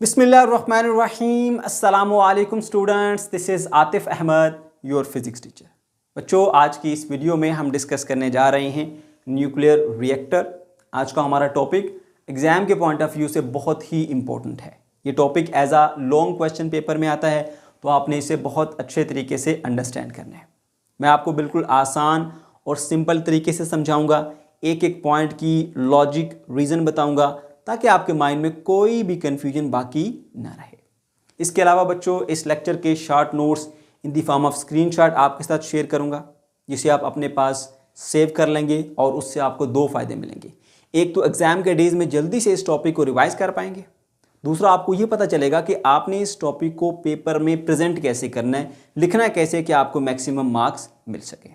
बिस्मिल्लाहिर्रहमानिर्रहीम अस्सलामुअलैकुम students, this is Atif Ahmad, your physics teacher. बच्चों, आज की इस वीडियो में हम डिस्कस करने जा रहे हैं न्यूक्लियर रिएक्टर। आज का हमारा टॉपिक एग्ज़ाम के पॉइंट ऑफ व्यू से बहुत ही इम्पोर्टेंट है। ये टॉपिक एज आ लॉन्ग क्वेश्चन पेपर में आता है, तो आपने इसे बहुत अच्छे तरीके से अंडरस्टैंड करना है। मैं आपको बिल्कुल आसान और सिंपल तरीके से समझाऊँगा, एक एक पॉइंट की लॉजिक रीज़न बताऊँगा, ताकि आपके माइंड में कोई भी कन्फ्यूजन बाकी ना रहे। इसके अलावा बच्चों, इस लेक्चर के short notes in the form of screenshot आपके साथ शेयर करूंगा, जिसे आप अपने पास सेव कर लेंगे और उससे आपको दो फ़ायदे मिलेंगे। एक तो एग्ज़ाम के डेज में जल्दी से इस टॉपिक को रिवाइज कर पाएंगे, दूसरा आपको ये पता चलेगा कि आपने इस टॉपिक को पेपर में प्रेजेंट कैसे करना है, लिखना कैसे, कि आपको मैक्सिमम मार्क्स मिल सके।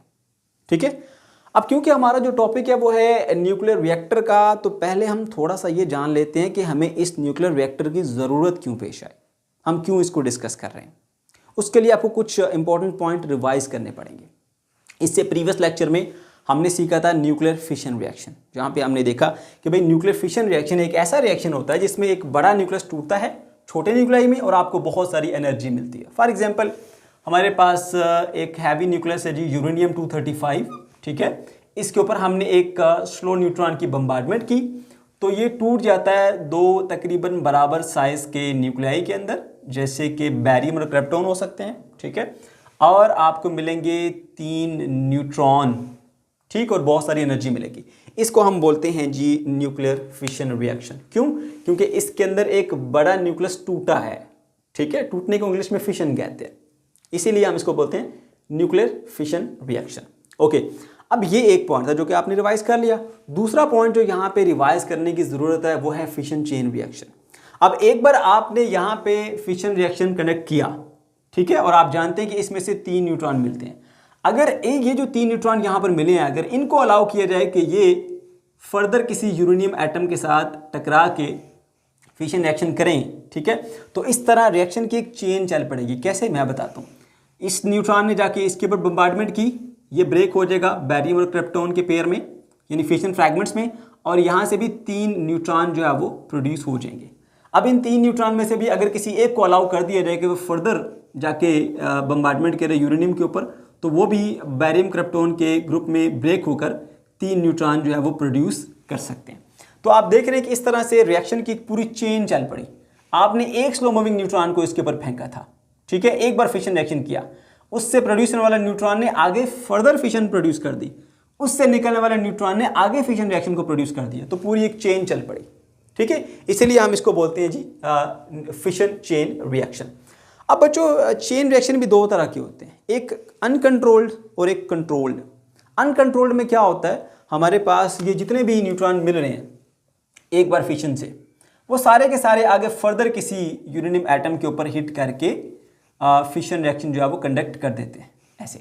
ठीक है। अब क्योंकि हमारा जो टॉपिक है वो है न्यूक्लियर रिएक्टर का, तो पहले हम थोड़ा सा ये जान लेते हैं कि हमें इस न्यूक्लियर रिएक्टर की ज़रूरत क्यों पेश आई, हम क्यों इसको डिस्कस कर रहे हैं। उसके लिए आपको कुछ इंपॉर्टेंट पॉइंट रिवाइज करने पड़ेंगे। इससे प्रीवियस लेक्चर में हमने सीखा था न्यूक्लियर फिशन रिएक्शन, जहाँ पे हमने देखा कि भाई न्यूक्लियर फिशन रिएक्शन एक ऐसा रिएक्शन होता है जिसमें एक बड़ा न्यूक्लियस टूटता है छोटे न्यूक्लियाई में और आपको बहुत सारी एनर्जी मिलती है। फॉर एग्जाम्पल, हमारे पास एक हैवी न्यूक्लियस है जी, यूरेनियम 235। ठीक है। इसके ऊपर हमने एक स्लो न्यूट्रॉन की बम्बार्डमेंट की, तो ये टूट जाता है दो तकरीबन बराबर साइज के न्यूक्लियाई के अंदर, जैसे कि बैरियम और क्रिप्टॉन हो सकते हैं। ठीक है। और आपको मिलेंगे 3 न्यूट्रॉन, ठीक, और बहुत सारी एनर्जी मिलेगी। इसको हम बोलते हैं जी न्यूक्लियर फिशन रिएक्शन। क्यों? क्योंकि इसके अंदर एक बड़ा न्यूक्लियस टूटा है। ठीक है। टूटने को इंग्लिश में फिशन कहते हैं, इसीलिए हम इसको बोलते हैं न्यूक्लियर फिशन रिएक्शन। ओके। अब ये एक पॉइंट था जो कि आपने रिवाइज कर लिया। दूसरा पॉइंट जो यहाँ पे रिवाइज करने की ज़रूरत है वो है फिशन चेन रिएक्शन। अब एक बार आपने यहाँ पे फिशन रिएक्शन कनेक्ट किया, ठीक है, और आप जानते हैं कि इसमें से 3 न्यूट्रॉन मिलते हैं। अगर ये जो 3 न्यूट्रॉन यहाँ पर मिले हैं, अगर इनको अलाउ किया जाए कि ये फर्दर किसी यूरेनियम एटम के साथ टकरा के फिशन रिएक्शन करें, ठीक है, तो इस तरह रिएक्शन की एक चेन चल पड़ेगी। कैसे, मैं बताता हूँ। इस न्यूट्रॉन ने जाके इसके ऊपर बम्बार्डमेंट की, ये ब्रेक हो जाएगा बैरियम और क्रिप्टॉन के पेयर में, यानी फिशन फ्रैगमेंट्स में, और यहाँ से भी 3 न्यूट्रॉन जो है वो प्रोड्यूस हो जाएंगे। अब इन 3 न्यूट्रॉन में से भी अगर किसी एक को अलाउ कर दिया जाए कि वो फर्दर जाके बम्बार्डमेंट करे यूरेनियम के ऊपर, तो वो भी बैरियम क्रिप्टॉन के ग्रुप में ब्रेक होकर 3 न्यूट्रॉन जो है वो प्रोड्यूस कर सकते हैं। तो आप देख रहे हैं कि इस तरह से रिएक्शन की पूरी चेन चल पड़ी। आपने एक स्लो मूविंग न्यूट्रॉन को इसके ऊपर फेंका था, ठीक है, एक बार फिशन रिएक्शन किया, उससे प्रोड्यूस होने वाला न्यूट्रॉन ने आगे फर्दर फिशन प्रोड्यूस कर दी, उससे निकलने वाले न्यूट्रॉन ने आगे फिशन रिएक्शन को प्रोड्यूस कर दिया, तो पूरी एक चेन चल पड़ी। ठीक है। इसीलिए हम इसको बोलते हैं जी फिशन चेन रिएक्शन। अब बच्चों, चेन रिएक्शन भी 2 तरह के होते हैं, एक अनकंट्रोल्ड और एक कंट्रोल्ड। अनकंट्रोल्ड में क्या होता है, हमारे पास ये जितने भी न्यूट्रॉन मिल रहे हैं एक बार फिशन से, वो सारे के सारे आगे फर्दर किसी यूरेनियम एटम के ऊपर हिट करके फिशन रिएक्शन जो है वो कंडक्ट कर देते हैं। ऐसे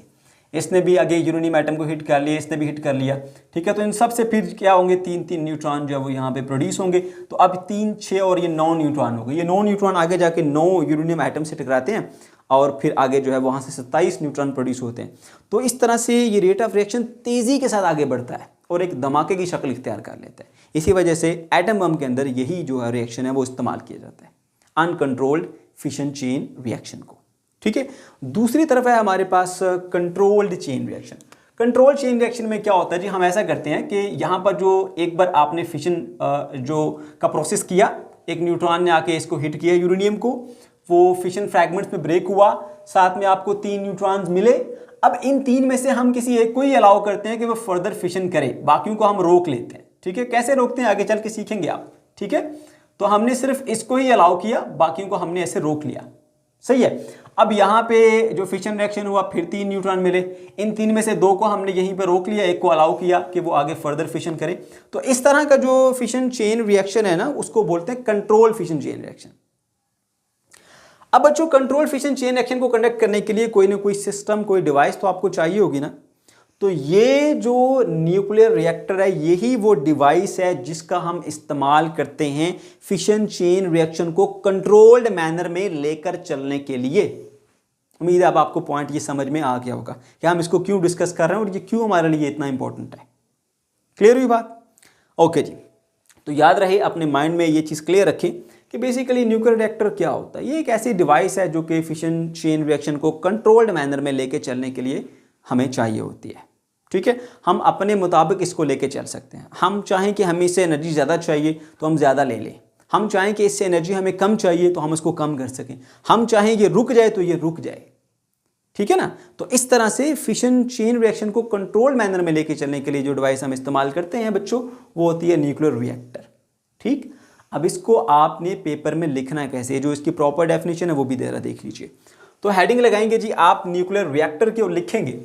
इसने भी आगे यूरेनियम एटम को हिट कर लिया, इसने भी हिट कर लिया, ठीक है, तो इन सब से फिर क्या होंगे, 3 न्यूट्रॉन जो है वो यहाँ पे प्रोड्यूस होंगे। तो अब 3, 6 और ये 9 न्यूट्रॉन हो गए। ये 9 न्यूट्रॉन आगे जाके 9 यूरेनियम एटम से टकराते हैं और फिर आगे जो है वहाँ से 27 न्यूट्रॉन प्रोड्यूस होते हैं। तो इस तरह से ये रेट ऑफ रिएक्शन तेज़ी के साथ आगे बढ़ता है और एक धमाके की शक्ल इख्तियार कर लेता है। इसी वजह से एटम बम के अंदर यही जो है रिएक्शन है वो इस्तेमाल किया जाता है, अनकंट्रोल्ड फिशन चेन रिएक्शन को। ठीक है। दूसरी तरफ है हमारे पास controlled chain reaction. Controlled chain reaction में क्या होता है जी, हम ऐसा करते हैं कि यहाँ पर जो एक बार आपने फिशन जो का प्रोसेस किया, एक न्यूट्रॉन ने आके इसको हिट किया यूरेनियम को, वो फिशन फ्रैगमेंट्स में ब्रेक हुआ, साथ में आपको 3 न्यूट्रॉन्स मिले। अब इन 3 में से हम किसी एक को ही अलाउ करते हैं कि वो फर्दर फिशन करे, बाकियों को हम रोक लेते हैं। ठीक है। कैसे रोकते हैं आगे चल के सीखेंगे आप। ठीक है। तो हमने सिर्फ इसको ही अलाउ किया, बाकियों को हमने ऐसे रोक लिया। सही है। अब यहाँ पे जो फिशन रिएक्शन हुआ, फिर 3 न्यूट्रॉन मिले, इन 3 में से 2 को हमने यहीं पे रोक लिया, एक को अलाउ किया कि वो आगे फर्दर फिशन करे। तो इस तरह का जो फिशन चेन रिएक्शन है ना, उसको बोलते हैं कंट्रोल फिशन चेन रिएक्शन। अब बच्चों, कंट्रोल फिशन चेन रिएक्शन को कंडक्ट करने के लिए कोई ना कोई सिस्टम, कोई डिवाइस तो आपको चाहिए होगी ना। तो ये जो न्यूक्लियर रिएक्टर है, यही वो डिवाइस है जिसका हम इस्तेमाल करते हैं फिशन चेन रिएक्शन को कंट्रोल्ड मैनर में लेकर चलने के लिए। उम्मीद है अब आपको पॉइंट ये समझ में आ गया होगा कि हम इसको क्यों डिस्कस कर रहे हैं और ये क्यों हमारे लिए इतना इंपॉर्टेंट है। क्लियर हुई बात? ओके जी। तो याद रहे, अपने माइंड में ये चीज़ क्लियर रखें कि बेसिकली न्यूक्लियर रिएक्टर क्या होता है। ये एक ऐसी डिवाइस है जो कि फिशन चेन रिएक्शन को कंट्रोल्ड मैनर में लेके चलने के लिए हमें चाहिए होती है। ठीक है, हम अपने मुताबिक इसको लेके चल सकते हैं। हम चाहें कि हमें इससे एनर्जी ज़्यादा चाहिए तो हम ज़्यादा ले लें, हम चाहें कि इससे एनर्जी हमें कम चाहिए तो हम इसको कम कर सकें, हम चाहें ये रुक जाए तो ये रुक जाए। ठीक है ना। तो इस तरह से फिशन चेन रिएक्शन को कंट्रोल मैनर में लेके चलने के लिए जो डिवाइस हम इस्तेमाल करते हैं बच्चों, वो होती है न्यूक्लियर रिएक्टर। ठीक, अब इसको आपने पेपर में लिखना है कैसे, जो इसकी प्रॉपर डेफिनेशन है वो भी जरा देख लीजिए। तो हेडिंग लगाएंगे जी आप न्यूक्लियर रिएक्टर की, और लिखेंगे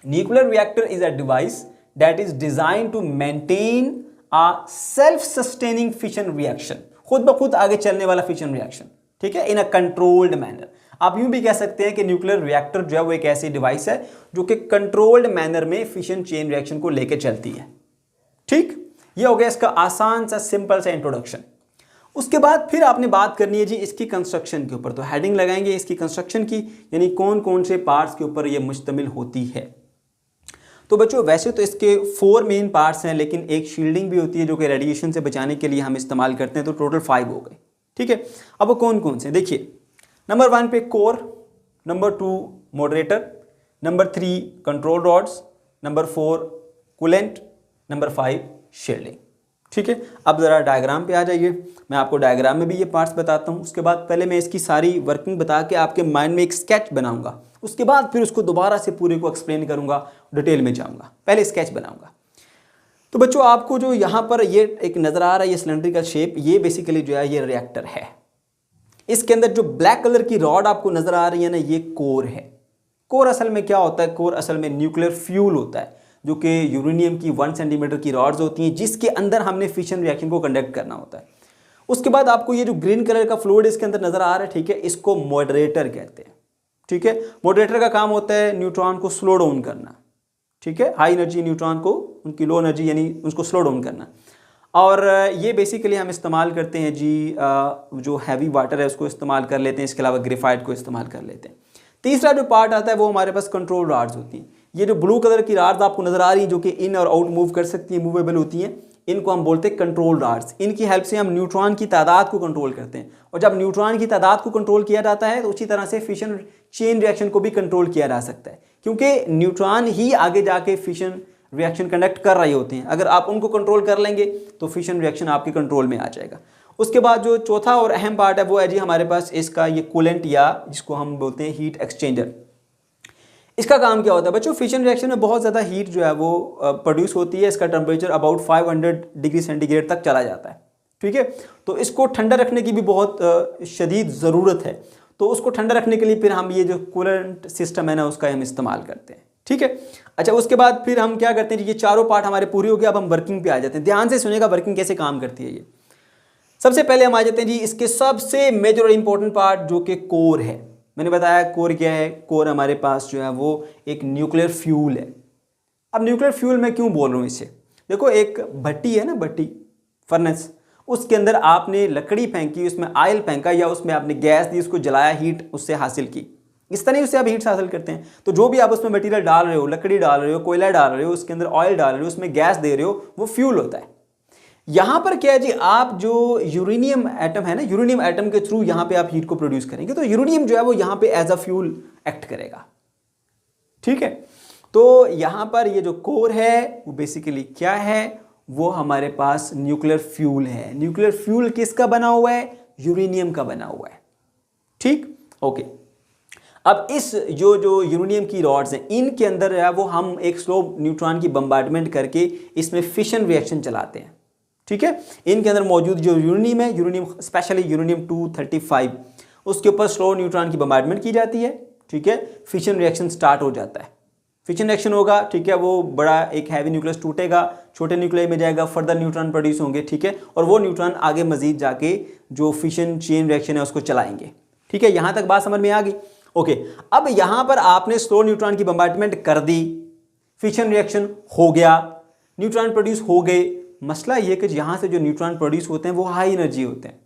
nuclear reactor is a device that is design to maintain a self sustaining fission reaction, खुद ब खुद आगे चलने वाला फिशन रिएक्शन। ठीक है, इन अ कंट्रोल्ड मैनर। आप यूं भी कह सकते हैं कि न्यूक्लियर रिएक्टर जो है वो एक ऐसी डिवाइस है जो कि कंट्रोल्ड मैनर में फिशन चेन रिएक्शन को लेकर चलती है। ठीक, ये हो गया इसका आसान सा सिंपल सा इंट्रोडक्शन। उसके बाद फिर आपने बात करनी है जी इसकी कंस्ट्रक्शन के ऊपर। तो हेडिंग लगाएंगे इसकी कंस्ट्रक्शन की, यानी कौन कौन से पार्ट्स के ऊपर ये मुश्तमिल होती है। तो बच्चों वैसे तो इसके 4 मेन पार्ट्स हैं, लेकिन एक शील्डिंग भी होती है जो कि रेडिएशन से बचाने के लिए हम इस्तेमाल करते हैं। तो टोटल 5 हो गए। ठीक है, अब वो कौन कौन से देखिए, नंबर 1 पे core, number 2 moderator, number 3 control rods, number 4 coolant, number 5 shielding. ठीक है, अब ज़रा डायग्राम पे आ जाइए, मैं आपको डायग्राम में भी ये पार्ट्स बताता हूँ। उसके बाद पहले मैं इसकी सारी वर्किंग बता के आपके माइंड में एक स्केच बनाऊंगा, उसके बाद फिर उसको दोबारा से पूरे को एक्सप्लेन करूंगा, डिटेल में जाऊंगा। पहले स्केच बनाऊंगा। तो बच्चों आपको जो यहाँ पर ये एक नज़र आ रहा है, ये सिलेंड्रिकल शेप, ये बेसिकली जो है ये रिएक्टर है। इसके अंदर जो ब्लैक कलर की रॉड आपको नजर आ रही है ना, ये कोर है। कोर असल में क्या होता है, कोर असल में न्यूक्लियर फ्यूल होता है, जो कि यूरेनियम की 1 सेंटीमीटर की रॉड्स होती हैं, जिसके अंदर हमने फिशन रिएक्शन को कंडक्ट करना होता है। उसके बाद आपको ये जो ग्रीन कलर का फ्लूइड इसके अंदर नजर आ रहा है, ठीक है, इसको मॉडरेटर कहते हैं। ठीक है, मॉडरेटर का काम होता है न्यूट्रॉन को स्लो डाउन करना। ठीक है, हाई एनर्जी न्यूट्रॉन को उनकी लो एनर्जी यानी उसको स्लो डाउन करना। और ये बेसिकली हम इस्तेमाल करते हैं जी जो हैवी वाटर है उसको इस्तेमाल कर लेते हैं, इसके अलावा ग्रेफाइट को इस्तेमाल कर लेते हैं। तीसरा जो पार्ट आता है वो हमारे पास कंट्रोल रॉड्स होती हैं। ये जो ब्लू कलर की रॉड्स आपको नजर आ रही हैं जो कि इन और आउट मूव कर सकती हैं, मूवेबल होती हैं, इनको हम बोलते हैं कंट्रोल रॉड्स। इनकी हेल्प से हम न्यूट्रॉन की तादाद को कंट्रोल करते हैं, और जब न्यूट्रॉन की तादाद को कंट्रोल किया जाता है तो उसी तरह से फिशन चेन रिएक्शन को भी कंट्रोल किया जा सकता है, क्योंकि न्यूट्रॉन ही आगे जाके फिशन रिएक्शन कंडक्ट कर रहे होते हैं। अगर आप उनको कंट्रोल कर लेंगे तो फिशन रिएक्शन आपके कंट्रोल में आ जाएगा। उसके बाद जो चौथा और अहम पार्ट है वो है जी हमारे पास इसका ये कूलेंट, या जिसको हम बोलते हैं हीट एक्सचेंजर। इसका काम क्या होता है बच्चों, फिशन रिएक्शन में बहुत ज़्यादा हीट जो है वो प्रोड्यूस होती है। इसका टेम्परेचर अबाउट 500 डिग्री सेंटीग्रेड तक चला जाता है। ठीक है, तो इसको ठंडा रखने की भी बहुत शदीद ज़रूरत है। तो उसको ठंडा रखने के लिए फिर हम ये जो कूलेंट सिस्टम है ना उसका हम इस्तेमाल करते हैं। ठीक है, अच्छा उसके बाद फिर हम क्या करते हैं, ये चारों पार्ट हमारे पूरे हो गए। अब हम वर्किंग पे आ जाते हैं। ध्यान से सुनिएगा वर्किंग कैसे काम करती है ये। सबसे पहले हम आ जाते हैं जी इसके सबसे मेजर और इंपॉर्टेंट पार्ट जो कि कोर है। मैंने बताया कोर क्या है, कोर हमारे पास जो है वो एक न्यूक्लियर फ्यूल है। अब न्यूक्लियर फ्यूल मैं क्यों बोल रहा हूँ इसे, देखो एक भट्टी है ना, भट्टी फर्नेस, उसके अंदर आपने लकड़ी फेंकी, उसमें ऑयल फेंका या उसमें आपने गैस दी, उसको जलाया, हीट उससे हासिल की, इस तरह उससे आप हीट हासिल करते हैं। तो जो भी आप उसमें मटेरियल डाल रहे हो, लकड़ी डाल रहे हो, कोयला डाल रहे हो, उसके अंदर ऑयल डाल रहे हो, उसमें गैस दे रहे हो, वो फ्यूल होता है। यहाँ पर क्या है जी, आप जो यूरेनियम एटम है ना, यूरेनियम एटम के थ्रू यहाँ पे आप हीट को प्रोड्यूस करेंगे, तो यूरेनियम जो है वो यहाँ पे एज अ फ्यूल एक्ट करेगा। ठीक है, तो यहाँ पर ये जो कोर है वो बेसिकली क्या है, वो हमारे पास न्यूक्लियर फ्यूल है। न्यूक्लियर फ्यूल किसका बना हुआ है, यूरेनियम का बना हुआ है। ठीक, ओके। अब इस जो यूरेनियम की रॉड्स हैं, इनके अंदर है वो हम एक स्लो न्यूट्रॉन की बम्बार्डमेंट करके इसमें फिशन रिएक्शन चलाते हैं। ठीक है, इनके अंदर मौजूद जो यूरेनियम है, यूरेनियम स्पेशली यूरेनियम 235, उसके ऊपर स्लो न्यूट्रॉन की बम्बार्डमेंट की जाती है। ठीक है, फिशन रिएक्शन स्टार्ट हो जाता है। फिशन रिएक्शन होगा, ठीक है, वो बड़ा एक हैवी न्यूक्लियस टूटेगा, छोटे न्यूक्लियस में जाएगा, फर्दर न्यूट्रॉन प्रोड्यूस होंगे। ठीक है, और वो न्यूट्रॉन आगे मजीद जाके जो फिशन चेन रिएक्शन है उसको चलाएंगे। ठीक है, यहाँ तक बात समझ में आ गई। ओके, अब यहाँ पर आपने स्लो न्यूट्रॉन की बम्बार्डमेंट कर दी, फिशन रिएक्शन हो गया, न्यूट्रॉन प्रोड्यूस हो गए। मसला ये कि यहाँ से जो न्यूट्रॉन प्रोड्यूस होते हैं वो हाई एनर्जी होते हैं,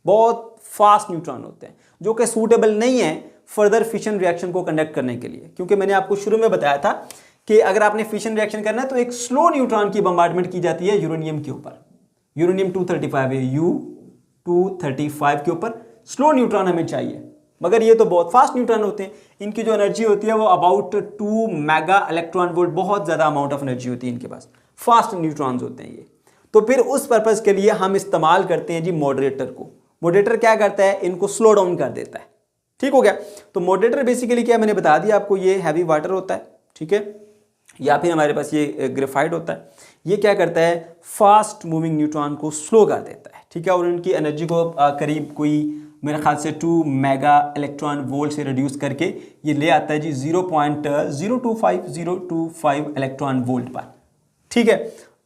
बहुत फास्ट न्यूट्रॉन होते हैं, जो कि सूटेबल नहीं है फर्दर फिशन रिएक्शन को कंडक्ट करने के लिए। क्योंकि मैंने आपको शुरू में बताया था कि अगर आपने फिशन रिएक्शन करना है तो एक स्लो न्यूट्रॉन की बम्बार्डमेंट की जाती है यूरेनियम के ऊपर। यूरेनियम 235 है, U235 के ऊपर स्लो न्यूट्रॉन हमें चाहिए, मगर ये तो बहुत फास्ट न्यूट्रॉन होते हैं। इनकी जो एनर्जी होती है वो अबाउट 2 मेगा इलेक्ट्रॉन वोल्ट, बहुत ज़्यादा अमाउंट ऑफ एनर्जी होती है इनके पास, फास्ट न्यूट्रॉन्स होते हैं ये। तो फिर उस पर्पज़ के लिए हम इस्तेमाल करते हैं जी मॉडरेटर को। मॉडरेटर क्या करता है, इनको स्लो डाउन कर देता है। ठीक हो गया। तो मॉडरेटर बेसिकली क्या, मैंने बता दिया आपको, ये हैवी वाटर होता है, ठीक है, या फिर हमारे पास ये ग्रेफाइट होता है। ये क्या करता है, फास्ट मूविंग न्यूट्रॉन को स्लो कर देता है, ठीक है, और उनकी एनर्जी को करीब कोई मेरे ख्याल से 2 मेगा इलेक्ट्रॉन वोल्ट से रिड्यूस करके ये ले आता है जी 0.025 इलेक्ट्रॉन वोल्ट पर। ठीक है,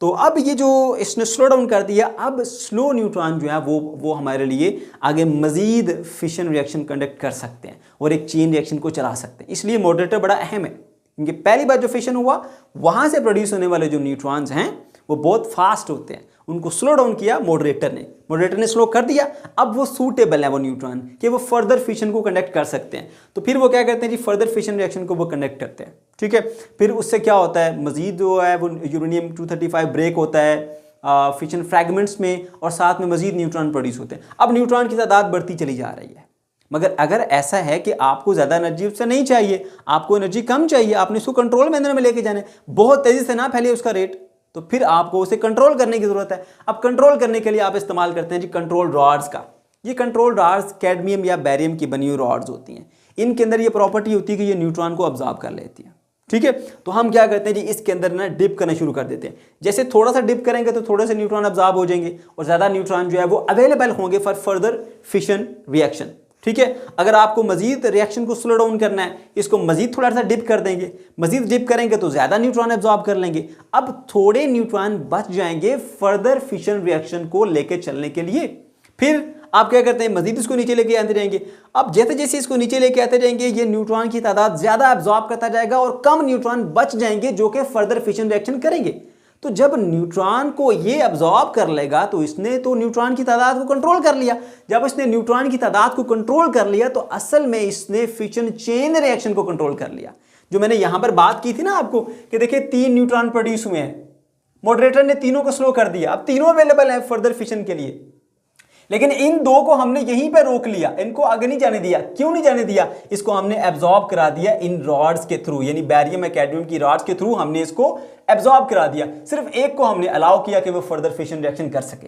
तो अब ये जो इसने स्लो डाउन कर दिया, अब स्लो न्यूट्रॉन जो है वो हमारे लिए आगे मजीद फिशन रिएक्शन कंडक्ट कर सकते हैं और एक चेन रिएक्शन को चला सकते हैं। इसलिए मॉडरेटर बड़ा अहम है, क्योंकि पहली बार जो फिशन हुआ वहाँ से प्रोड्यूस होने वाले जो न्यूट्रॉन्स हैं वो बहुत फास्ट होते हैं, उनको स्लो डाउन किया मॉडरेटर ने स्लो कर दिया। अब वो सूटेबल है वो न्यूट्रॉन कि वो फर्दर फिशन को कंडक्ट कर सकते हैं। तो फिर वो क्या करते हैं जी, फर्दर फिशन रिएक्शन को वो कंडक्ट करते हैं। ठीक है, फिर उससे क्या होता है, मजीद जो है वो यूरेनियम 235 ब्रेक होता है फिशन फ्रैगमेंट्स में, और साथ में मजीद न्यूट्रॉन प्रोड्यूस होते हैं। अब न्यूट्रॉन की तादाद बढ़ती चली जा रही है, मगर अगर ऐसा है कि आपको ज़्यादा एनर्जी उससे नहीं चाहिए, आपको एनर्जी कम चाहिए, आपने उसको कंट्रोल में लेके जाना है, बहुत तेज़ी से ना फैले उसका रेट, तो फिर आपको उसे कंट्रोल करने की ज़रूरत है। अब कंट्रोल करने के लिए आप इस्तेमाल करते हैं जी कंट्रोल रॉड्स का। ये कंट्रोल रॉड्स कैडमियम या बैरियम की बनी हुई रॉड्स होती हैं। इनके अंदर ये प्रॉपर्टी होती है कि ये न्यूट्रॉन को ऑब्जॉर्ब कर लेती है। ठीक है, तो हम क्या करते हैं जी, इसके अंदर ना डिप करना शुरू कर देते हैं। जैसे थोड़ा सा डिप करेंगे तो थोड़े से न्यूट्रॉन ऑब्जॉर्ब हो जाएंगे और ज़्यादा न्यूट्रॉन जो है वो अवेलेबल होंगे फॉर फर्दर फिशन रिएक्शन। ठीक है, अगर आपको मजीद रिएक्शन को स्लो डाउन करना है, इसको मजीद थोड़ा सा डिप कर देंगे, मजीद डिप करेंगे तो ज़्यादा न्यूट्रॉन एब्जॉर्ब कर लेंगे। अब थोड़े न्यूट्रॉन बच जाएंगे फर्दर फिशन रिएक्शन को लेके चलने के लिए। फिर आप क्या करते हैं, मजीद इसको नीचे लेके आते जाएंगे। अब जैसे जैसे इसको नीचे लेके आते जाएंगे, ये न्यूट्रॉन की तादाद ज़्यादा एब्जॉर्ब करता जाएगा और कम न्यूट्रॉन बच जाएंगे जो कि फर्दर फिशन रिएक्शन करेंगे। तो जब न्यूट्रॉन को ये अब्जॉर्ब कर लेगा तो इसने तो न्यूट्रॉन की तादाद को कंट्रोल कर लिया। जब इसने न्यूट्रॉन की तादाद को कंट्रोल कर लिया तो असल में इसने फिशन चेन रिएक्शन को कंट्रोल कर लिया। जो मैंने यहां पर बात की थी ना आपको कि देखिए 3 न्यूट्रॉन प्रोड्यूस हुए हैं, मॉडरेटर ने तीनों को स्लो कर दिया, अब तीनों अवेलेबल है फर्दर फिशन के लिए, लेकिन इन दो को हमने यहीं पर रोक लिया, इनको आगे नहीं जाने दिया। क्यों नहीं जाने दिया, इसको हमने एब्जॉर्ब करा दिया इन रॉड्स के थ्रू, यानी बैरियम कैडमियम की रॉड्स के थ्रू हमने इसको एब्जॉर्ब करा दिया। सिर्फ एक को हमने अलाउ किया कि वो फर्दर फिशन रिएक्शन कर सके।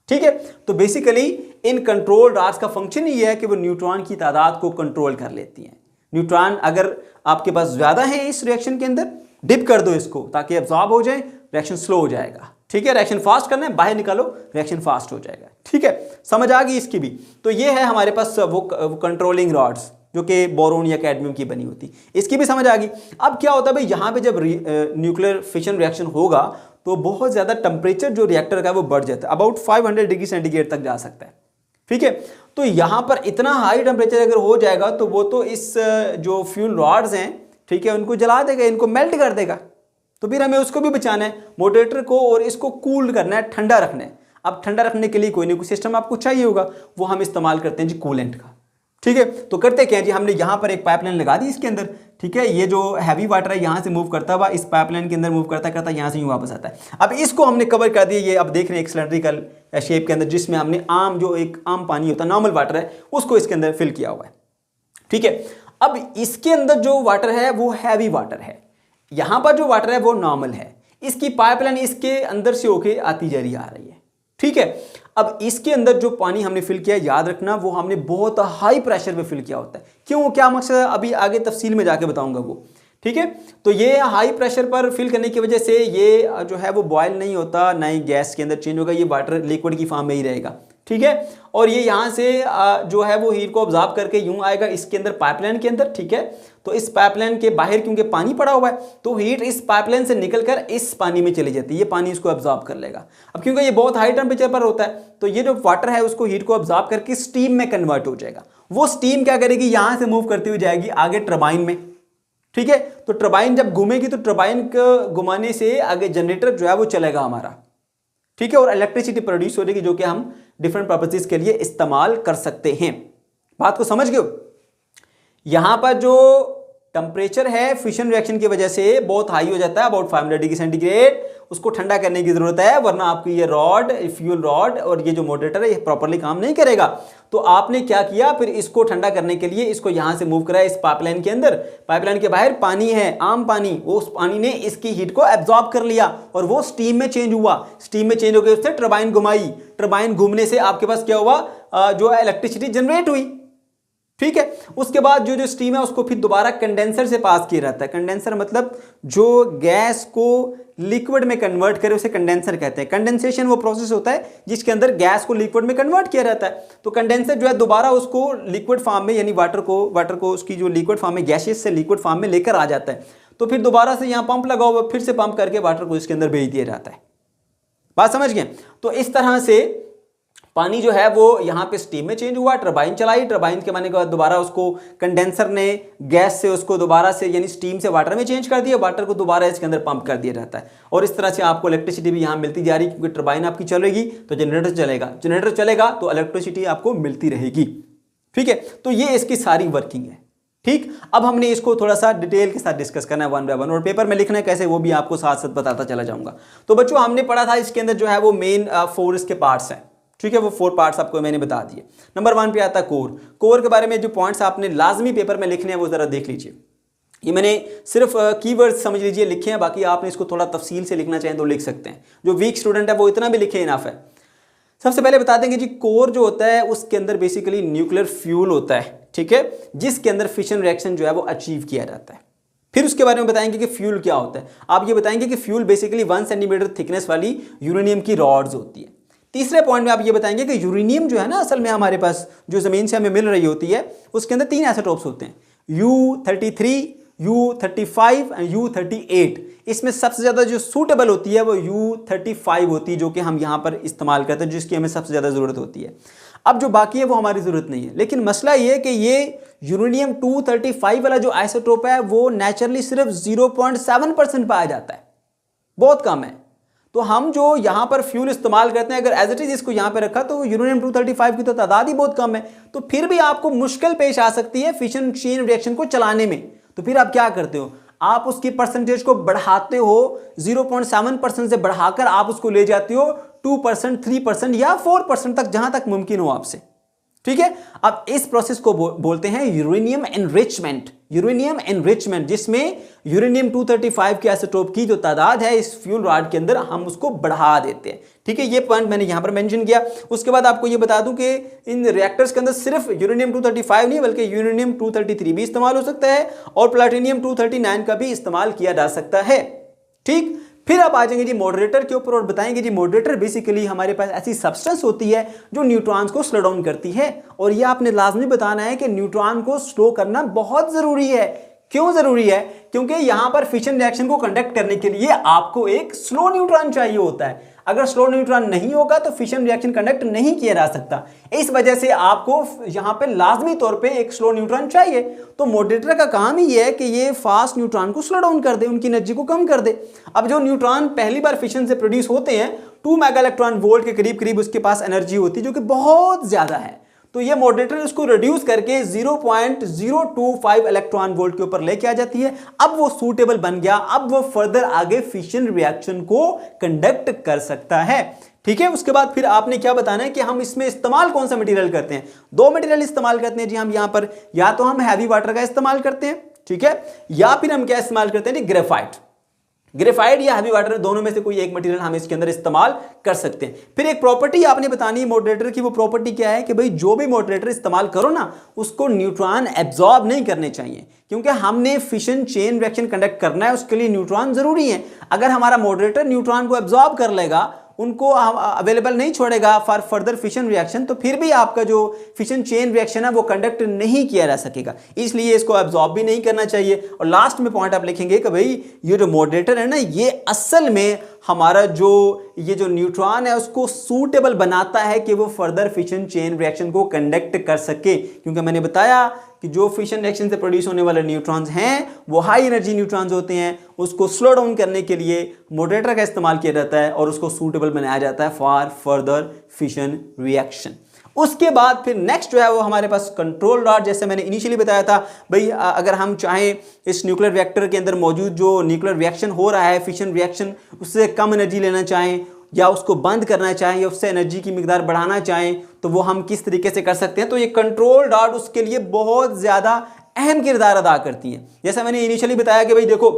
ठीक है, तो बेसिकली इन कंट्रोल रॉड्स का फंक्शन ही है कि वो न्यूट्रॉन की तादाद को कंट्रोल कर लेती हैं। न्यूट्रॉन अगर आपके पास ज्यादा है इस रिएक्शन के अंदर, डिप कर दो इसको ताकि एब्जॉर्ब हो जाए, रिएक्शन स्लो हो जाएगा। ठीक है, रिएक्शन फास्ट करना है, बाहर निकालो, रिएक्शन फास्ट हो जाएगा। ठीक है, समझ आ गई इसकी भी। तो ये है हमारे पास वो कंट्रोलिंग रॉड्स जो कि बोरोन या कैडमियम की बनी होती, इसकी भी समझ आ गई। अब क्या होता है भाई, यहाँ पे जब न्यूक्लियर फिशन रिएक्शन होगा तो बहुत ज़्यादा टेम्परेचर जो रिएक्टर का है वो बढ़ जाता है, अबाउट 500 डिग्री सेंटीग्रेड तक जा सकता है। ठीक है, तो यहाँ पर इतना हाई टेम्परेचर अगर हो जाएगा तो वो तो इस जो फ्यूल रॉड्स हैं, ठीक है, उनको जला देगा, इनको मेल्ट कर देगा। तो फिर हमें उसको भी बचाना है, मॉडरेटर को, और इसको कूल करना है, ठंडा रखना है। अब ठंडा रखने के लिए कोई ना कोई सिस्टम आपको चाहिए होगा, वो हम इस्तेमाल करते हैं जी कूलेंट का। ठीक है, तो करते क्या है जी, हमने यहाँ पर एक पाइपलाइन लगा दी इसके अंदर। ठीक है, ये जो हैवी वाटर है यहाँ से मूव करता हुआ इस पाइपलाइन के अंदर मूव करता करता यहाँ से यूँ वापस आता है। अब इसको हमने कवर कर दिया, ये अब देख रहे हैं एक सिलेंड्रिकल शेप के अंदर, जिसमें हमने आम जो एक आम पानी होता है, नॉर्मल वाटर है, उसको इसके अंदर फिल किया हुआ है। ठीक है, अब इसके अंदर जो वाटर है वो हैवी वाटर है, यहाँ पर जो वाटर है वो नॉर्मल है। इसकी पाइपलाइन इसके अंदर से होके आती जा रही आ रही है। ठीक है, अब इसके अंदर जो पानी हमने फिल किया, याद रखना वो हमने बहुत हाई प्रेशर पे फिल किया होता है। क्यों, क्या मकसद है, अभी आगे तफसील में जाके बताऊंगा वो। ठीक है, तो ये हाई प्रेशर पर फिल करने की वजह से ये जो है वो बॉयल नहीं होता, ना ही गैस के अंदर चेंज होगा, ये वाटर लिक्विड की फॉर्म में ही रहेगा। ठीक है, और ये यहाँ से जो है वो हीट को ऑब्जॉर्ब करके यूँ आएगा इसके अंदर पाइपलाइन के अंदर। ठीक है, तो इस पाइपलाइन के बाहर क्योंकि पानी पड़ा हुआ है तो हीट इस पाइपलाइन से निकलकर इस पानी में चली जाती है, ये पानी इसको ऑब्जॉर्ब कर लेगा। अब क्योंकि ये बहुत हाई टेम्परेचर पर होता है तो ये जो वाटर है उसको हीट को ऑब्जॉर्ब करके स्टीम में कन्वर्ट हो जाएगा। वो स्टीम क्या करेगी, यहाँ से मूव करती हुई जाएगी आगे टरबाइन में। ठीक है, तो टरबाइन जब घूमेगी तो टरबाइन को घुमाने से आगे जनरेटर जो है वो चलेगा हमारा। ठीक है, और इलेक्ट्रिसिटी प्रोड्यूस हो जाएगी जो कि हम डिफरेंट पर्पसेस के लिए इस्तेमाल कर सकते हैं। बात को समझ गए। यहां पर जो टेम्परेचर है फिशन रिएक्शन की वजह से बहुत हाई हो जाता है, अबाउट 500 डिग्री सेंटीग्रेड, उसको ठंडा करने की जरूरत है, वरना आपकी ये रॉड, फ्यूल रॉड और ये जो मॉडरेटर है ये प्रॉपर्ली काम नहीं करेगा। तो आपने क्या किया, फिर इसको ठंडा करने के लिए इसको यहां से मूव कराया इस पाइपलाइन के अंदर। पाइपलाइन के बाहर पानी है, आम पानी, उस पानी ने इसकी हीट को एब्जॉर्ब कर लिया और वो स्टीम में चेंज हुआ। स्टीम में चेंज हो गई, उससे टरबाइन घुमाई, टरबाइन घूमने से आपके पास क्या हुआ, जो इलेक्ट्रिसिटी जनरेट हुई। ठीक है, उसके बाद जो स्टीम है उसको फिर दोबारा कंडेंसर से पास किया जाता है। कंडेंसर मतलब जो गैस को लिक्विड में कन्वर्ट करे उसे कंडेंसर कहते हैं। कंडेंसेशन वो प्रोसेस होता है जिसके अंदर गैस को लिक्विड में कन्वर्ट किया जाता है। तो कंडेंसर जो है दोबारा उसको लिक्विड फॉर्म में, यानी वाटर को उसकी जो लिक्विड फॉर्म में, गैसेस से लिक्विड फॉर्म में लेकर आ जाता है। तो फिर दोबारा से यहाँ पंप लगा हुआ, फिर से पंप करके वाटर को इसके अंदर भेज दिया जाता है। बात समझ गए? तो इस तरह से पानी जो है वो यहाँ पे स्टीम में चेंज हुआ, टरबाइन चलाई, टरबाइन के माने के बाद दोबारा उसको कंडेंसर ने गैस से उसको दोबारा से यानी स्टीम से वाटर में चेंज कर दिया, वाटर को दोबारा इसके अंदर पंप कर दिया जाता है। और इस तरह से आपको इलेक्ट्रिसिटी भी यहाँ मिलती जा रही है, क्योंकि टरबाइन आपकी चलेगी तो जनरेटर चलेगा, जनरेटर चलेगा तो इलेक्ट्रिसिटी आपको मिलती रहेगी। ठीक है, तो ये इसकी सारी वर्किंग है। ठीक, अब हमने इसको थोड़ा सा डिटेल के साथ डिस्कस करना है वन बाय वन, और पेपर में लिखना है कैसे वो भी आपको साथ साथ बताता चला जाऊंगा। तो बच्चों हमने पढ़ा था इसके अंदर जो है वो मेन 4 इसके पार्ट्स हैं। ठीक है, वो 4 पार्ट्स आपको मैंने बता दिए। नंबर 1 पे आता है कोर। कोर के बारे में जो पॉइंट्स आपने लाजमी पेपर में लिखने हैं वो जरा देख लीजिए। ये मैंने सिर्फ कीवर्ड्स समझ लीजिए लिखे हैं, बाकी आपने इसको थोड़ा तफसील से लिखना चाहें तो लिख सकते हैं। जो वीक स्टूडेंट है वो इतना भी लिखे इनफ है। सबसे पहले बता देंगे जी, कोर जो होता है उसके अंदर बेसिकली न्यूक्लियर फ्यूल होता है। ठीक है, जिसके अंदर फिशन रिएक्शन जो है वो अचीव किया जाता है। फिर उसके बारे में बताएंगे कि फ्यूल क्या होता है। आप ये बताएंगे कि फ्यूल बेसिकली 1 सेंटीमीटर थिकनेस वाली यूरेनियम की रॉड्स होती है। तीसरे पॉइंट में आप ये बताएंगे कि यूरेनियम जो है ना, असल में हमारे पास जो जमीन से हमें मिल रही होती है उसके अंदर 3 आइसोटोप्स होते हैं, U33, U35 एंड U38। इसमें सबसे ज़्यादा जो सूटेबल होती है वो U35 होती है, जो कि हम यहाँ पर इस्तेमाल करते हैं, जिसकी हमें सबसे ज़्यादा ज़रूरत होती है। अब जो बाकी है वो हमारी ज़रूरत नहीं है। लेकिन मसला ये है कि ये यूरेनियम 235 वाला जो आइसोटोप है वो नेचुरली सिर्फ 0.7% पाया जाता है, बहुत कम है। तो हम जो यहाँ पर फ्यूल इस्तेमाल करते हैं, अगर एज इट इज इसको यहाँ पे रखा तो यूरेनियम 235 की तो तादाद ही बहुत कम है, तो फिर भी आपको मुश्किल पेश आ सकती है फिशन चेन रिएक्शन को चलाने में। तो फिर आप क्या करते हो, आप उसकी परसेंटेज को बढ़ाते हो, 0.7% से बढ़ाकर आप उसको ले जाते हो 2%, 3% या 4% तक, जहां तक मुमकिन हो आपसे। ठीक है, अब इस प्रोसेस को बोलते हैं यूरेनियम एनरिचमेंट। यूरेनियम एनरिचमेंट, जिसमें यूरेनियम 235 के आइसोटोप की जो तादाद है इस फ्यूल रॉड के अंदर हम उसको बढ़ा देते हैं। ठीक है, ये पॉइंट मैंने यहां पर मेंशन किया। उसके बाद आपको ये बता दूं कि इन रिएक्टर्स के अंदर सिर्फ यूरेनियम 235 नहीं बल्कि यूरेनियम 233 भी इस्तेमाल हो सकता है और प्लैटिनियम 239 का भी इस्तेमाल किया जा सकता है। ठीक, फिर आप आ जाएंगे जी मॉडरेटर के ऊपर और बताएंगे जी मॉडरेटर बेसिकली हमारे पास ऐसी सब्सटेंस होती है जो न्यूट्रॉन्स को स्लो डाउन करती है। और ये आपने लाजमी बताना है कि न्यूट्रॉन को स्लो करना बहुत जरूरी है। क्यों जरूरी है? क्योंकि यहां पर फिशन रिएक्शन को कंडक्ट करने के लिए आपको एक स्लो न्यूट्रॉन चाहिए होता है। अगर स्लो न्यूट्रॉन नहीं होगा तो फिशन रिएक्शन कंडक्ट नहीं किया जा सकता। इस वजह से आपको यहां पे लाजमी तौर पे एक स्लो न्यूट्रॉन चाहिए। तो मॉडरेटर का काम ही है कि ये फास्ट न्यूट्रॉन को स्लो डाउन कर दे, उनकी एनर्जी को कम कर दे। अब जो न्यूट्रॉन पहली बार फिशन से प्रोड्यूस होते हैं 2 मेगा इलेक्ट्रॉन वोल्ट के करीब उसके पास एनर्जी होती है, जो कि बहुत ज्यादा है। तो ये मॉडरेटर इसको रिड्यूस करके 0.025 इलेक्ट्रॉन वोल्ट के ऊपर लेके आ जाती है। अब वो सूटेबल बन गया, अब वो फर्दर आगे फिशन रिएक्शन को कंडक्ट कर सकता है। ठीक है, उसके बाद फिर आपने क्या बताना है कि हम इसमें इस्तेमाल कौन सा मटेरियल करते हैं। 2 मटेरियल इस्तेमाल करते हैं जी हम यहाँ पर, या तो हम हैवी वाटर का इस्तेमाल करते हैं, ठीक है, या फिर हम क्या इस्तेमाल करते हैं जी ग्रेफाइट। ग्रेफाइट या हैवी वाटर, दोनों में से कोई एक मटेरियल हम इसके अंदर इस्तेमाल कर सकते हैं। फिर एक प्रॉपर्टी आपने बतानी है मॉडरेटर की। वो प्रॉपर्टी क्या है कि भाई जो भी मॉडरेटर इस्तेमाल करो ना उसको न्यूट्रॉन एब्जॉर्ब नहीं करने चाहिए, क्योंकि हमने फिशन चेन रिएक्शन कंडक्ट करना है, उसके लिए न्यूट्रॉन जरूरी है। अगर हमारा मॉडरेटर न्यूट्रॉन को एब्जॉर्ब कर लेगा, उनको अवेलेबल नहीं छोड़ेगा फॉर फर्दर फिशन रिएक्शन, तो फिर भी आपका जो फिशन चेन रिएक्शन है वो कंडक्ट नहीं किया जा सकेगा। इसलिए इसको एब्जॉर्ब भी नहीं करना चाहिए। और लास्ट में पॉइंट आप लिखेंगे कि भाई ये जो मॉडरेटर है ना, ये असल में हमारा जो ये जो न्यूट्रॉन है उसको सूटेबल बनाता है कि वो फर्दर फिशन चेन रिएक्शन को कंडक्ट कर सके। क्योंकि मैंने बताया कि जो फिशन रिएक्शन से प्रोड्यूस होने वाले न्यूट्रॉन्स हैं वो हाई एनर्जी न्यूट्रॉन्स होते हैं। उसको स्लो डाउन करने के लिए मॉडरेटर का इस्तेमाल किया जाता है और उसको सूटेबल बनाया जाता है फॉर फर्दर फिशन रिएक्शन। उसके बाद फिर नेक्स्ट जो है वो हमारे पास कंट्रोल रॉड, जैसे मैंने इनिशियली बताया था भाई, अगर हम चाहें इस न्यूक्लियर रिएक्टर के अंदर मौजूद जो न्यूक्लियर रिएक्शन हो रहा है, फिशन रिएक्शन, उससे कम एनर्जी लेना चाहें या उसको बंद करना चाहें या उससे एनर्जी की मिकदार बढ़ाना चाहें, तो वो हम किस तरीके से कर सकते हैं। तो ये कंट्रोल रॉड उसके लिए बहुत ज़्यादा अहम किरदार अदा करती हैं। जैसा मैंने इनिशियली बताया कि भाई देखो,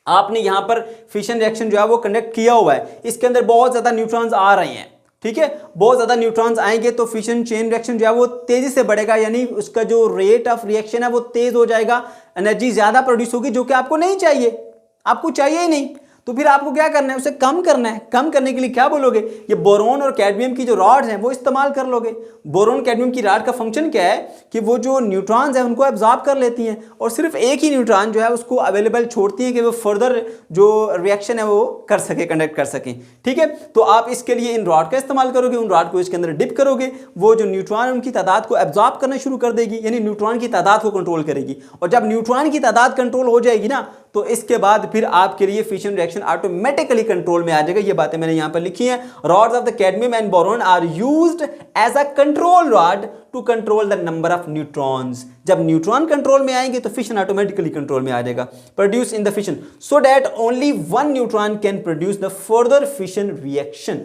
आपने यहाँ पर फिशन रिएक्शन जो है वो कंडक्ट किया हुआ है, इसके अंदर बहुत ज़्यादा न्यूट्रॉन्स आ रहे हैं, ठीक है, बहुत ज़्यादा न्यूट्रॉन्स आएंगे तो फिशन चेन रिएक्शन जो है वो तेज़ी से बढ़ेगा, यानी उसका जो रेट ऑफ रिएक्शन है वो तेज़ हो जाएगा, एनर्जी ज़्यादा प्रोड्यूस होगी, जो कि आपको नहीं चाहिए, आपको चाहिए ही नहीं। तो फिर आपको क्या करना है, उसे कम करना है। कम करने के लिए क्या बोलोगे, ये बोरोन और कैडमियम की जो रॉड्स हैं वो इस्तेमाल कर लोगे। बोरोन कैडमियम की रॉड का फंक्शन क्या है कि वो जो न्यूट्रॉन्स हैं उनको एब्जॉर्ब कर लेती हैं और सिर्फ एक ही न्यूट्रॉन जो है उसको अवेलेबल छोड़ती हैं कि वो फर्दर जो रिएक्शन है वो कर सके, कंडक्ट कर सकें, ठीक है। तो आप इसके लिए इन रॉड का इस्तेमाल करोगे, उन रॉड को इसके अंदर डिप करोगे, वो जो न्यूट्रॉन है उनकी तादाद को एब्जॉर्ब करना शुरू कर देगी, यानी न्यूट्रॉन की तादाद को कंट्रोल करेगी। और जब न्यूट्रॉन की तादाद कंट्रोल हो जाएगी ना, तो इसके बाद फिर आपके लिए फिशन रिएक्शन ऑटोमेटिकली कंट्रोल में आ जाएगा। ये बातें मैंने यहां पर लिखी हैं। Rods of the cadmium and boron are used as a control rod to control the number of neutrons. जब न्यूट्रॉन कंट्रोल में आएंगे तो फिशन ऑटोमेटिकली कंट्रोल में आ जाएगा। Produce in the fission so that only one neutron can produce the further fission reaction,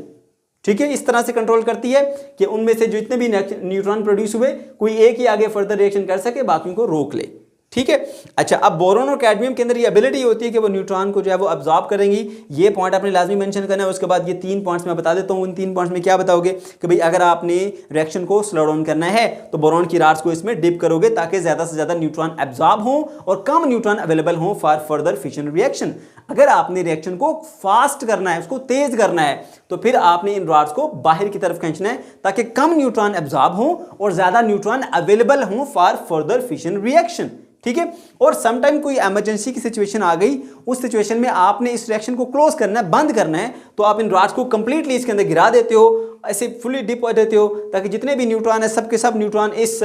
ठीक है। इस तरह से कंट्रोल करती है कि उनमें से जितने भी न्यूट्रॉन प्रोड्यूस हुए, कोई एक ही आगे फर्दर रिएक्शन कर सके, बाकियों को रोक ले, ठीक है। अच्छा, अब बोरोन और कैडमियम के अंदर ये एबिलिटी होती है कि वो न्यूट्रॉन को जो है वो अब्जॉर्ब करेंगी। ये पॉइंट आपने लाजमी मेंशन करना है। उसके बाद ये 3 पॉइंट्स मैं बता देता हूँ। उन 3 पॉइंट्स में क्या बताओगे कि भाई अगर आपने रिएक्शन को स्लो डाउन करना है तो बोरोन की रॉड्स को इसमें डिप करोगे ताकि ज़्यादा से ज़्यादा न्यूट्रॉन एब्जॉर्ब हो और कम न्यूट्रॉन अवेलेबल हो फॉर फर्दर फिशन रिएक्शन। अगर आपने रिएक्शन को फास्ट करना है, उसको तेज करना है, तो फिर आपने इन रॉड्स को बाहर की तरफ खींचना है ताकि कम न्यूट्रॉन एब्जॉर्ब हो और ज़्यादा न्यूट्रॉन अवेलेबल हो फॉर फर्दर फिशन रिएक्शन, ठीक है। और समटाइम कोई इमरजेंसी की सिचुएशन आ गई, उस सिचुएशन में आपने इस रिएक्शन को क्लोज करना है, बंद करना है, तो आप इन रॉड्स को कंप्लीटली इसके अंदर गिरा देते हो, ऐसे फुली डिप कर देते हो ताकि जितने भी न्यूट्रॉन है सब के सब न्यूट्रॉन इस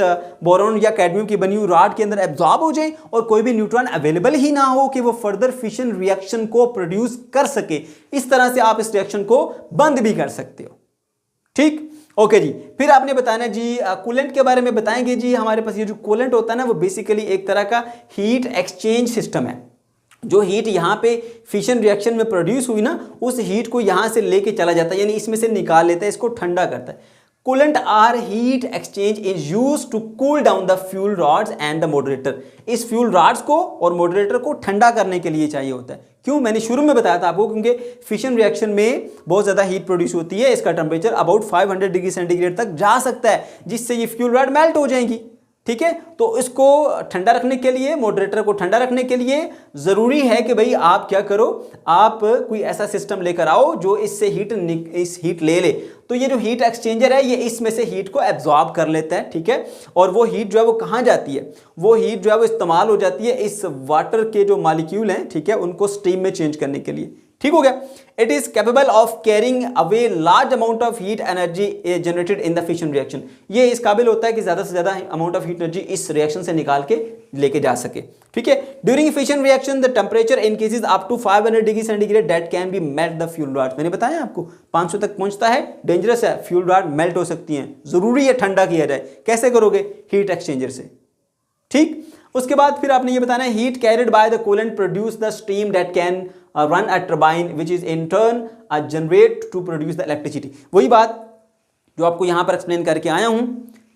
बोरोन या कैडमियम की बनी हुई रॉड के अंदर एब्जॉर्ब हो जाए और कोई भी न्यूट्रॉन अवेलेबल ही ना हो कि वो फर्दर फिशन रिएक्शन को प्रोड्यूस कर सके। इस तरह से आप इस रिएक्शन को बंद भी कर सकते हो, ठीक। ओके जी, फिर आपने बताना जी कूलेंट के बारे में बताएंगे जी। हमारे पास ये जो कूलेंट होता है ना, वो बेसिकली एक तरह का हीट एक्सचेंज सिस्टम है। जो हीट यहाँ पे फिशन रिएक्शन में प्रोड्यूस हुई ना, उस हीट को यहाँ से लेके चला जाता है, यानी इसमें से निकाल लेता है, इसको ठंडा करता है। Coolant or heat exchange is used to cool down the fuel rods and the moderator. इस फ्यूल रॉड्स को और मॉडरेटर को ठंडा करने के लिए चाहिए होता है। क्यों, मैंने शुरू में बताया था आपको, क्योंकि फिशन रिएक्शन में बहुत ज़्यादा हीट प्रोड्यूस होती है। इसका टेम्परेचर अबाउट 500 डिग्री सेंटीग्रेड तक जा सकता है, जिससे ये फ्यूल रॉड मेल्ट हो जाएंगी, ठीक है। तो इसको ठंडा रखने के लिए, मॉडरेटर को ठंडा रखने के लिए ज़रूरी है कि भाई आप क्या करो, आप कोई ऐसा सिस्टम लेकर आओ जो इससे इस हीट ले ले। तो ये जो हीट एक्सचेंजर है ये इसमें से हीट को एब्जॉर्ब कर लेता है, ठीक है। और वो हीट जो है वो कहाँ जाती है, वो हीट जो है वो इस्तेमाल हो जाती है इस वाटर के जो मॉलिक्यूल हैं, ठीक है, उनको स्टीम में चेंज करने के लिए, ठीक हो गया। It is capable of carrying away large amount of heat energy generated in the fission reaction. ये इस काबिल होता है कि ज्यादा से ज्यादा अमाउंट ऑफ हीट एनर्जी इस रिएक्शन से निकाल के लेके जा सके, ठीक है। During fission reaction the temperature increases up to 500 degree centigrade that can be melt the fuel rod. मैंने बताया आपको 500 तक पहुंचता है, डेंजरस है, फ्यूल रॉड मेल्ट हो सकती हैं, जरूरी है ठंडा किया जाए। कैसे करोगे, हीट एक्सचेंजर से, ठीक। उसके बाद फिर आपने ये बताना है heat carried by the coolant produce the steam that can run a turbine which is in turn generate to produce the electricity। वही बात जो आपको यहाँ पर एक्सप्लेन करके आया हूँ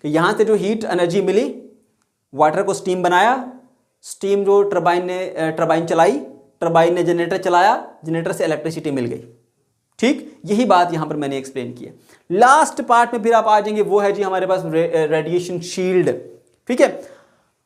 कि यहाँ से जो हीट एनर्जी मिली, वाटर को स्टीम बनाया, स्टीम जो टरबाइन चलाई, टरबाइन ने जनरेटर चलाया, जनरेटर से इलेक्ट्रिसिटी मिल गई, ठीक। यही बात यहाँ पर मैंने एक्सप्लेन की है। लास्ट पार्ट में फिर आप आ जाएंगे, वो है जी हमारे पास रेडिएशन शील्ड, ठीक है।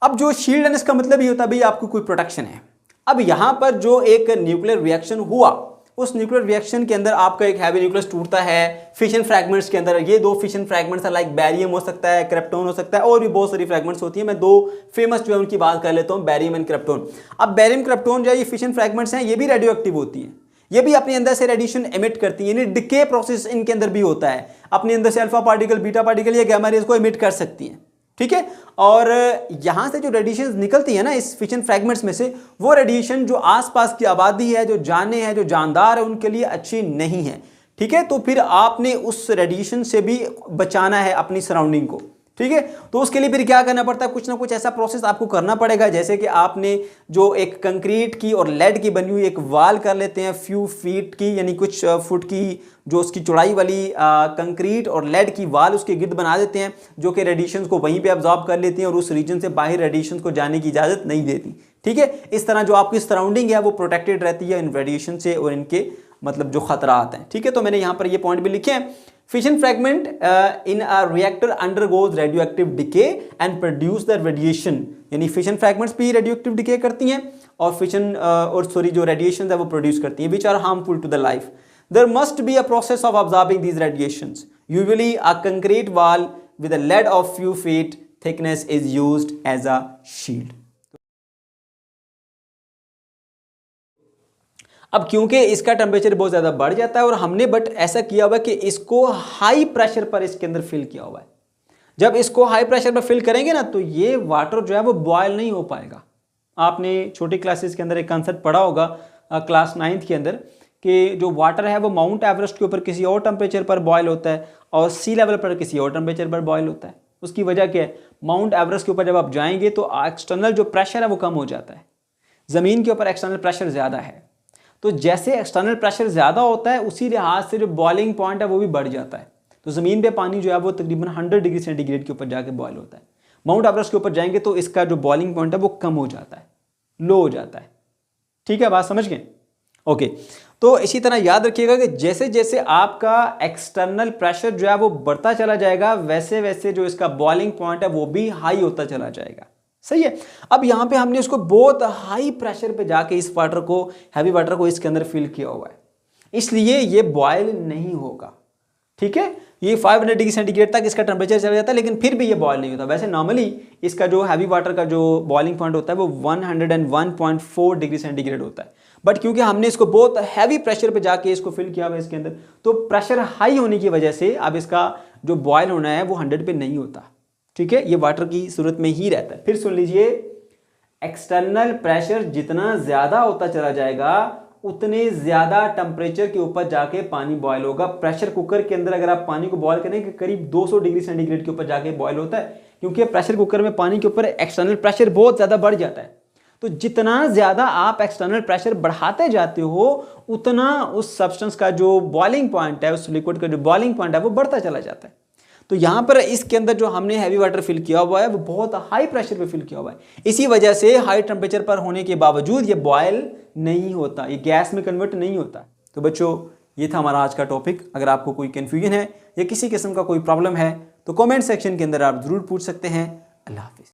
अब जो शील्ड है इसका मतलब ये होता है भाई आपको कोई प्रोटेक्शन है। अब यहां पर जो एक न्यूक्लियर रिएक्शन हुआ, उस न्यूक्लियर रिएक्शन के अंदर आपका एक हैवी न्यूक्लियस टूटता है फिशन फ्रैगमेंट्स के अंदर। ये 2 फिशन फ्रैगमेंट्स है, लाइक बैरियम हो सकता है, क्रिप्टोन हो सकता है, और भी बहुत सारी फ्रैगमेंट्स होती है। मैं 2 फेमस जो है उनकी बात कर लेता हूं, बैरियम एंड क्रिप्टोन। अब बैरियम क्रिप्टोन जो है ये फिशन फ्रैगमेंट्स हैं, ये भी रेडियो एक्टिव होती है, ये भी अपने अंदर से रेडिएशन एमिट करती है, यानी डिके प्रोसेस इनके अंदर भी होता है। अपने अंदर से अल्फा पार्टिकल, बीटा पार्टिकल या गामा रेज को एमिट कर सकती हैं, ठीक है। और यहां से जो रेडिएशन निकलती है ना इस फिशन फ्रैगमेंट्स में से, वो रेडिएशन जो आसपास की आबादी है, जो जाने हैं, जो जानदार है, उनके लिए अच्छी नहीं है, ठीक है। तो फिर आपने उस रेडिएशन से भी बचाना है अपनी सराउंडिंग को, ठीक है। तो उसके लिए फिर क्या करना पड़ता है, कुछ ना कुछ ऐसा प्रोसेस आपको करना पड़ेगा, जैसे कि आपने जो एक कंक्रीट की और लेड की बनी हुई एक वाल कर लेते हैं फ्यू फीट की, यानी कुछ फुट की जो उसकी चौड़ाई वाली कंक्रीट और लेड की वाल उसके गिर्द बना देते हैं, जो कि रेडिएशन को वहीं पे अब्जॉर्ब कर लेती हैं और उस रीजन से बाहर रेडिएशन को जाने की इजाज़त नहीं देती, ठीक है। इस तरह जो आपकी सराउंडिंग है वो प्रोटेक्टेड रहती है इन रेडिएशन से और इनके मतलब जो खतरात हैं, ठीक है। तो मैंने यहाँ पर ये पॉइंट भी लिखे हैं। Fission fragment in a reactor undergoes radioactive decay and produce the radiation, यानी फिशन फ्रैगमेंट्स भी रेडियोएक्टिव डिके करती हैं और फिशन और सॉरी जो रेडिएशन है वो प्रोड्यूस करती हैं which are harmful to the life. There must be a process of absorbing these radiations, usually a concrete wall with a lead of few feet thickness is used as a shield. अब क्योंकि इसका temperature बहुत ज़्यादा बढ़ जाता है और हमने बट ऐसा किया हुआ है कि इसको हाई प्रेशर पर इसके अंदर फिल किया हुआ है। जब इसको हाई प्रेशर पर फिल करेंगे ना तो ये वाटर जो है वो बॉयल नहीं हो पाएगा। आपने छोटी क्लासेस के अंदर एक कंसेप्ट पढ़ा होगा क्लास 9th के अंदर कि जो वाटर है वो माउंट एवरेस्ट के ऊपर किसी और टेम्परेचर पर बॉयल होता है और सी लेवल पर किसी और टेम्परेचर पर बॉयल होता है। उसकी वजह क्या है, माउंट एवरेस्ट के ऊपर जब आप जाएंगे तो एक्सटर्नल जो प्रेशर है वो कम हो जाता है, ज़मीन के ऊपर एक्सटर्नल प्रेशर ज़्यादा है। तो जैसे एक्सटर्नल प्रेशर ज़्यादा होता है उसी लिहाज से जो बॉइलिंग पॉइंट है वो भी बढ़ जाता है। तो ज़मीन पे पानी जो है वो तकरीबन 100 डिग्री सेंटीग्रेड के ऊपर जाके बॉयल होता है। माउंट एवरेस्ट के ऊपर जाएंगे तो इसका जो बॉइलिंग पॉइंट है वो कम हो जाता है, लो हो जाता है, ठीक है। बात समझ गए? ओके। तो इसी तरह याद रखिएगा कि जैसे जैसे आपका एक्सटर्नल प्रेशर जो है वो बढ़ता चला जाएगा वैसे वैसे जो इसका बॉइलिंग पॉइंट है वो भी हाई होता चला जाएगा, सही है। अब यहाँ पे हमने इसको बहुत हाई प्रेशर पे जाके इस वाटर को, हैवी वाटर को इसके अंदर फिल किया हुआ है, इसलिए ये बॉयल नहीं होगा, ठीक है। ये 500 डिग्री सेंटीग्रेड तक इसका टेम्परेचर चला जाता है लेकिन फिर भी ये बॉयल नहीं होता। वैसे नॉर्मली इसका जो हैवी वाटर का जो बॉइलिंग पॉइंट होता है वो 101.4 डिग्री सेंटीग्रेड होता है, बट क्योंकि हमने इसको बहुत हैवी प्रेशर पे जाके इसको फिल किया हुआ है इसके अंदर, तो प्रेशर हाई होने की वजह से अब इसका जो बॉयल होना है वो 100 पे नहीं होता, ठीक है। ये वाटर की सूरत में ही रहता है। फिर सुन लीजिए, एक्सटर्नल प्रेशर जितना ज़्यादा होता चला जाएगा उतने ज़्यादा टेम्परेचर के ऊपर जाके पानी बॉयल होगा। प्रेशर कुकर के अंदर अगर आप पानी को बॉयल करें करीब 200 डिग्री सेंटीग्रेड के ऊपर जाके बॉयल होता है, क्योंकि प्रेशर कुकर में पानी के ऊपर एक्सटर्नल प्रेशर बहुत ज़्यादा बढ़ जाता है। तो जितना ज़्यादा आप एक्सटर्नल प्रेशर बढ़ाते जाते हो उतना उस सब्सटेंस का जो बॉइलिंग पॉइंट है, उस लिक्विड का जो बॉइलिंग पॉइंट है वो बढ़ता चला जाता है। तो यहाँ पर इसके अंदर जो हमने हैवी वाटर फिल किया हुआ है वो बहुत हाई प्रेशर पे फिल किया हुआ है, इसी वजह से हाई टेम्परेचर पर होने के बावजूद ये बॉयल नहीं होता, ये गैस में कन्वर्ट नहीं होता। तो बच्चों, ये था हमारा आज का टॉपिक। अगर आपको कोई कन्फ्यूजन है या किसी किस्म का कोई प्रॉब्लम है तो कमेंट सेक्शन के अंदर आप ज़रूर पूछ सकते हैं। अल्लाह हाफिज़।